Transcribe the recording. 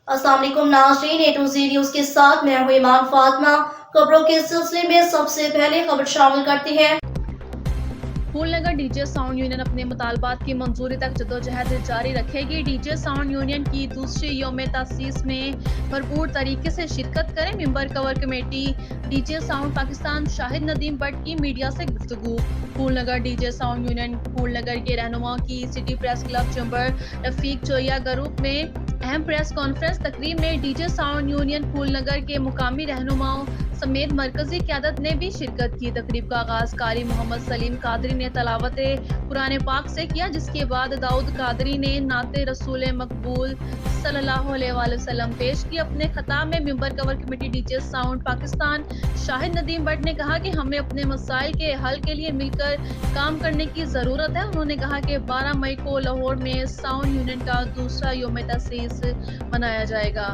अस्सलाम वालेकुम नाज़रीन, ए टू ज़ेड न्यूज़ के साथ मैं हूं ईमान फातिमा। खबरों के सिलसिले में सबसे पहले खबर शामिल करते हैं। फूलनगर डीजे साउंड यूनियन अपने मुतालबात की मंजूरी तक जदोजहद जारी रखेगी। डीजे साउंड यूनियन की दूसरी यौम तसीस में भरपूर तरीके से शिरकत करें। Member cover committee DJ sound Pakistan Shahid Nadeem Bhatt की मीडिया से गुफ्तगू। Phoolnagar DJ sound union Phoolnagar के रहनुमाओं की city press club chamber Rafiq चोया ग्रुप में अहम प्रेस कॉन्फ्रेंस तकरीब में डीजे साउंड यूनियन फूलनगर के मुकामी रहनुमाओं समेत मरकजी क़यादत ने भी शिरकत की। तकरीब का आगाज कारी मोहम्मद सलीम कादरी ने तलावत कुरान पाक से किया, जिसके बाद दाऊद कादरी ने नाते रसूल मकबूल सल्लल्लाहु अलैहि वसल्लम पेश की। अपने खिताब में member cover committee DJ sound Pakistan Shahid Nadeem Bhatt ने कहा कि हमें अपने मसाइल के हल के लिए मिलकर काम करने की ज़रूरत है। उन्होंने कहा कि 12 मई को लाहौर में साउंड यूनियन का दूसरा यौम तसीस मनाया जाएगा।